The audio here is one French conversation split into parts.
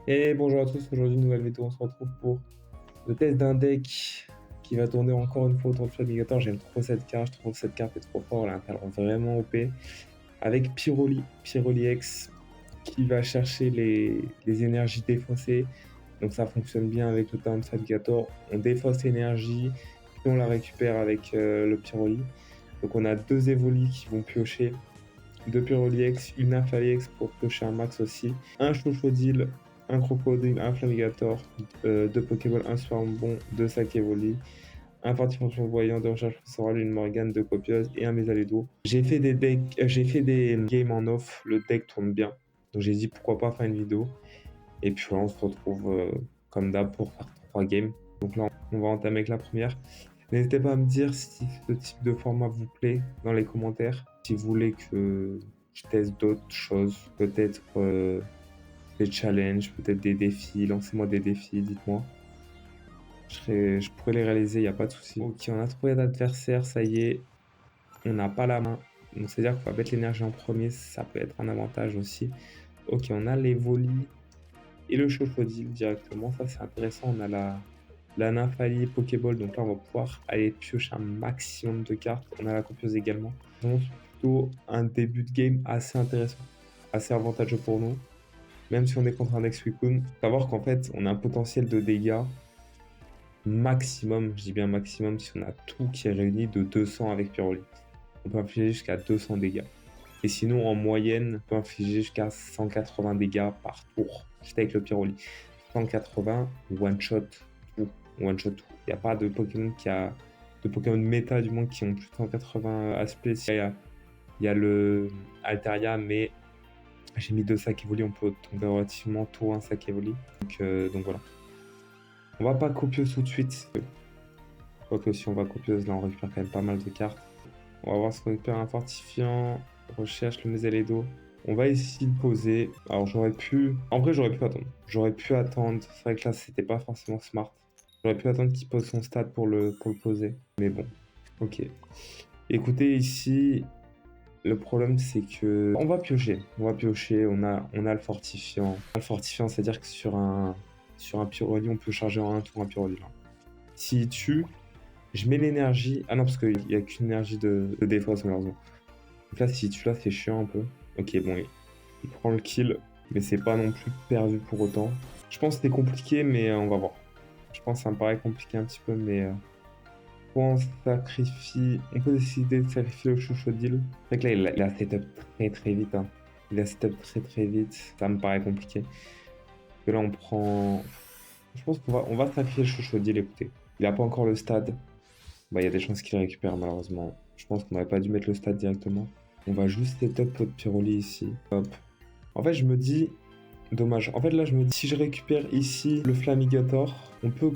Et bonjour à tous, aujourd'hui nouvelle vidéo, on se retrouve pour le test d'un deck qui va tourner encore une fois autour de Flamigator. J'aime trop cette carte, je trouve que cette carte est trop forte, elle a un talent vraiment OP. Avec Pyroli X qui va chercher les énergies défaussées. Donc ça fonctionne bien avec le talent de Flamigator. On défausse l'énergie, puis on la récupère avec le Pyroli. Donc on a deux Evoli qui vont piocher, deux Pyroli X, une Infali X pour piocher un max aussi, un Chochodile, un Crocodile, un Flamigator, deux Pokéball, un Swarmbon, deux Sakevoli, un Fortification Voyant, deux Recherche Pastorale, une Morgane, deux Copieuses et un Mésalédo. J'ai fait des decks, j'ai fait des games en off, le deck tourne bien. Donc j'ai dit pourquoi pas faire une vidéo. Et puis voilà, on se retrouve comme d'hab pour faire 3 games. Donc là, on va entamer avec la première. N'hésitez pas à me dire si ce type de format vous plaît dans les commentaires. Si vous voulez que je teste d'autres choses, peut-être des challenges, peut-être des défis, lancez-moi des défis, dites-moi. Je pourrais les réaliser, il n'y a pas de souci. Ok, on a trouvé l'adversaire, ça y est. On n'a pas la main. Donc c'est-à-dire qu'il faut mettre l'énergie en premier, ça peut être un avantage aussi. Ok, on a les volis et le Chochodile directement, ça c'est intéressant. On a la Nymphali Pokéball, donc là on va pouvoir aller piocher un maximum de cartes. On a la copieuse également. Donc plutôt un début de game assez intéressant, assez avantageux pour nous. Même si on est contre un deck Suicune, savoir qu'en fait on a un potentiel de dégâts maximum, je dis bien maximum, si on a tout qui est réuni de 200 avec Pyroli. On peut infliger jusqu'à 200 dégâts. Et sinon en moyenne, on peut infliger jusqu'à 180 dégâts par tour, juste avec le Pyroli. 180 one shot tout. One shot tout. Il n'y a pas de Pokémon de Pokémon méta du moins qui ont plus de 180 aspects. Il y a le Altaria, mais j'ai mis deux sacs Evoli, on peut tomber relativement tôt un sac Evoli. Donc voilà. On va pas copieuse tout de suite. Quoique si on va copieuse, là on récupère quand même pas mal de cartes. On va voir si on récupère un fortifiant. Recherche le Mésalédo. On va essayer de poser. Alors j'aurais pu... En vrai j'aurais pu attendre. J'aurais pu attendre. C'est vrai que là c'était pas forcément smart. J'aurais pu attendre qu'il pose son stade pour le poser. Mais bon. Ok. Écoutez ici... Le problème c'est que... On va piocher. On va piocher. On a le fortifiant. Le fortifiant, c'est-à-dire que sur un Pyroli, on peut charger en un tour un Pyroli. S'il tue, je mets l'énergie... Ah non, parce qu'il n'y a qu'une énergie de défense malheureusement. Donc là, s'il tue là, c'est chiant un peu. Ok, bon, il prend le kill, mais c'est pas non plus perdu pour autant. Je pense que c'est compliqué, mais on va voir. Je pense que ça me paraît compliqué un petit peu, mais on sacrifie... On peut décider de sacrifier le Chochodile. C'est vrai que là, il a setup très très vite. Hein. Il a setup très très vite. Ça me paraît compliqué. Et là, on prend... Je pense on va sacrifier le Chochodile, écoutez. Il a pas encore le stade. Bah, il y a des chances qu'il récupère, malheureusement. Je pense qu'on n'aurait pas dû mettre le stade directement. On va juste setup notre Pyroli ici. Hop. En fait, je me dis... Dommage. En fait, là, je me dis, si je récupère ici le Flamigator, on peut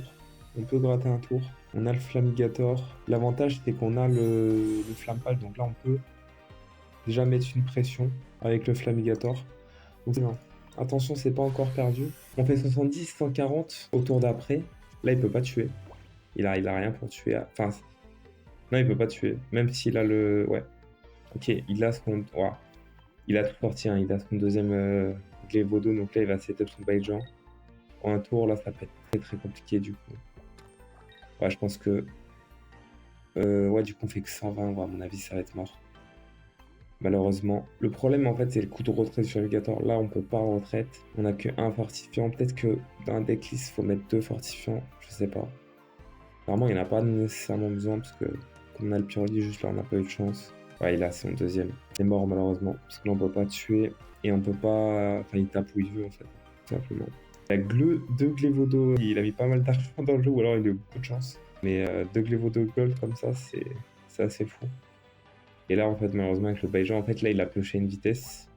gratter un tour. On a le Flamigator. L'avantage, c'est qu'on a le Flampal. Donc là, on peut déjà mettre une pression avec le Flamigator. Donc c'est bien. Attention, c'est pas encore perdu. On fait 70, 140 au tour d'après. Là, il peut pas tuer. Il a rien pour tuer. Enfin, non, il peut pas tuer. Même s'il a le... Ouais. Ok, il a son... Ouah. Il a tout sorti, hein. Il a son deuxième Glévodo. Donc là, il va setup son Baijan. En un tour, là, ça peut être très très compliqué du coup. Ouais, je pense que... ouais, du coup, on fait que 120. Ouais, à mon avis, ça va être mort. Malheureusement. Le problème, en fait, c'est le coup de retrait sur Alligator. Là, on peut pas en retraite. On a que un fortifiant. Peut-être que dans un decklist, il faut mettre deux fortifiants. Je sais pas. Normalement, il n'y en a pas nécessairement besoin parce que comme on a le Pyroli, juste là, on n'a pas eu de chance. Ouais, il a son deuxième. Il est mort malheureusement parce que là, on peut pas tuer et on peut pas. Enfin, il tape où il veut en fait, tout simplement. Il a deux Glévodo. Il a mis pas mal d'argent dans le jeu ou alors il a eu beaucoup de chance. Mais deux Glévodo Gold comme ça, c'est assez fou. Et là, en fait, malheureusement, avec le Baijan, en fait, là, il a pioché une vitesse.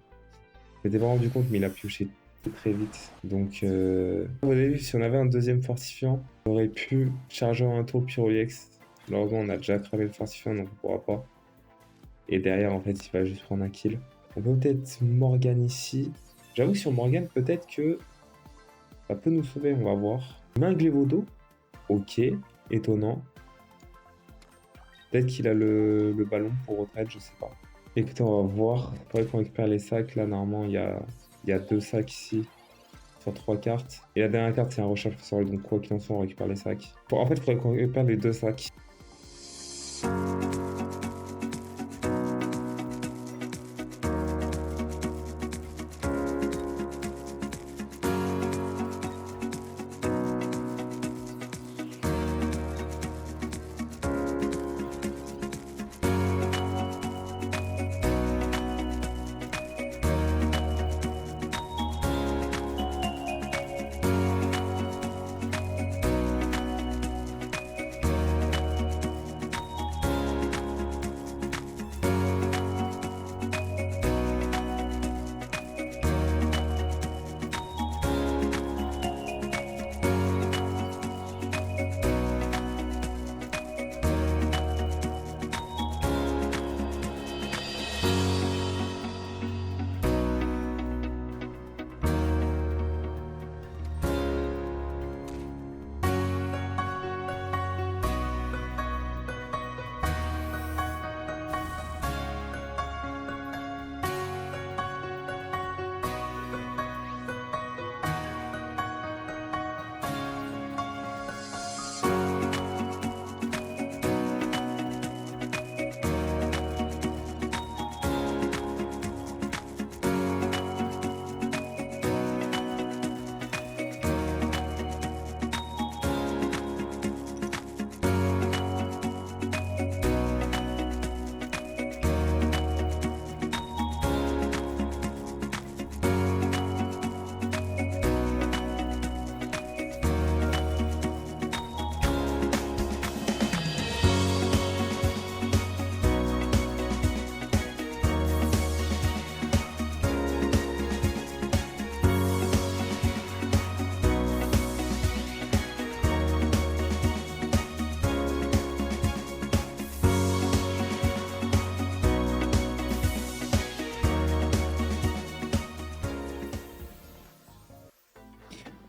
Je m'étais pas rendu compte, mais il a pioché très vite. Donc, au début, si on avait un deuxième fortifiant, on aurait pu charger en un tour Pyroli X. Malheureusement, on a déjà cramé le fortifiant, donc on pourra pas. Et derrière, en fait, il va juste prendre un kill. On peut peut-être Morgane ici. J'avoue que sur Morgane, peut-être que ça peut nous sauver, on va voir. Main Glévodo. Ok, étonnant. Peut-être qu'il a le ballon pour retraite, je sais pas. Écoutez, on va voir. Il faudrait qu'on récupère les sacs. Là, normalement, il y a deux sacs ici. sur 3 cartes. Et la dernière carte, c'est un recharge sol, donc quoi qu'il en soit, on récupère les sacs. En fait, il faudrait qu'on récupère les 2 sacs.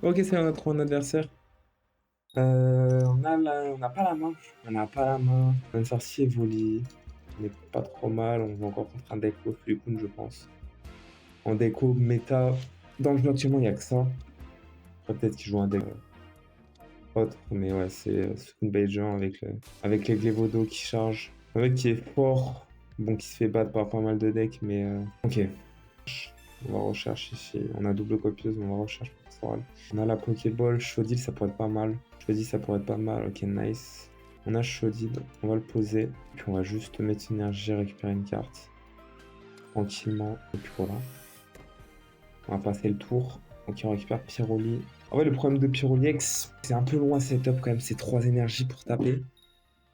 Ok, c'est on a trouvé un adversaire. On n'a pas la main. On n'a pas la main. On a une sortie Evoli. On n'est pas trop mal. On va encore contre un Deco Flucun, je pense. En déco méta, dans le jeu actuellement, il n'y a que ça. Après, peut-être qu'il joue un deck autre, mais ouais, c'est Sukun Beijan avec les Glévodo qui chargent. Un mec qui est fort, bon, qui se fait battre par pas mal de decks, mais ok. On va rechercher ici. On a double copieuse, mais on va rechercher Pastoral. On a la Pokéball. Chaudil, ça pourrait être pas mal. Chaudil, ça pourrait être pas mal. Ok, nice. On a Chaudil. On va le poser. Puis on va juste mettre énergie, récupérer une carte. Tranquillement. Et puis voilà. On va passer le tour. Ok, on récupère Pyroli. En vrai, le problème de Pyroli X, c'est un peu loin setup quand même. C'est 3 énergies pour taper.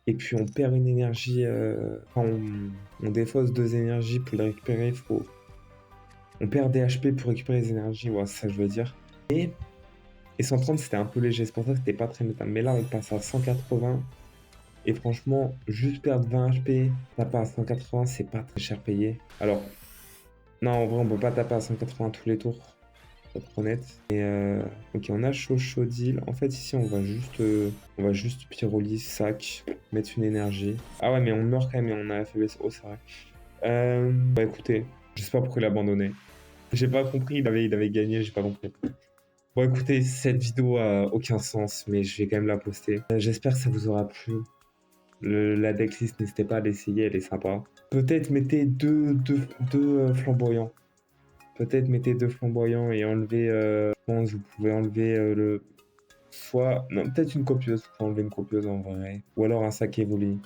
Et puis on perd une énergie. Enfin, on défausse 2 énergies pour les récupérer. On perd des HP pour récupérer les énergies, ouais, c'est ça que je veux dire. Et 130, c'était un peu léger, c'est pour ça que c'était pas très méta. Mais là, on passe à 180. Et franchement, juste perdre 20 HP, taper à 180, c'est pas très cher payé. Alors, non, en vrai, on peut pas taper à 180 tous les tours, pour être honnête. Et ok, on a Chaudil. En fait, ici, on va juste Pyroli, sac, mettre une énergie. Ah ouais, mais on meurt quand même et on a la faiblesse. Oh, c'est vrai. Bah écoutez, je sais pas pourquoi il a abandonné. J'ai pas compris, il avait gagné, j'ai pas compris. Bon écoutez, cette vidéo a aucun sens, mais je vais quand même la poster. J'espère que ça vous aura plu. La decklist, n'hésitez pas à l'essayer, elle est sympa. Peut-être mettez deux flamboyants. Peut-être mettez 2 flamboyants et enlevez, je pense, vous pouvez enlever le... Soit... Non, peut-être une copieuse, vous pouvez enlever une copieuse en vrai. Ou alors un sac évolu.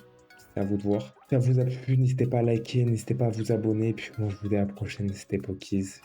C'est à vous de voir. Si ça vous a plu, n'hésitez pas à liker, n'hésitez pas à vous abonner. Et puis moi, je vous dis à la prochaine, c'était Pokies.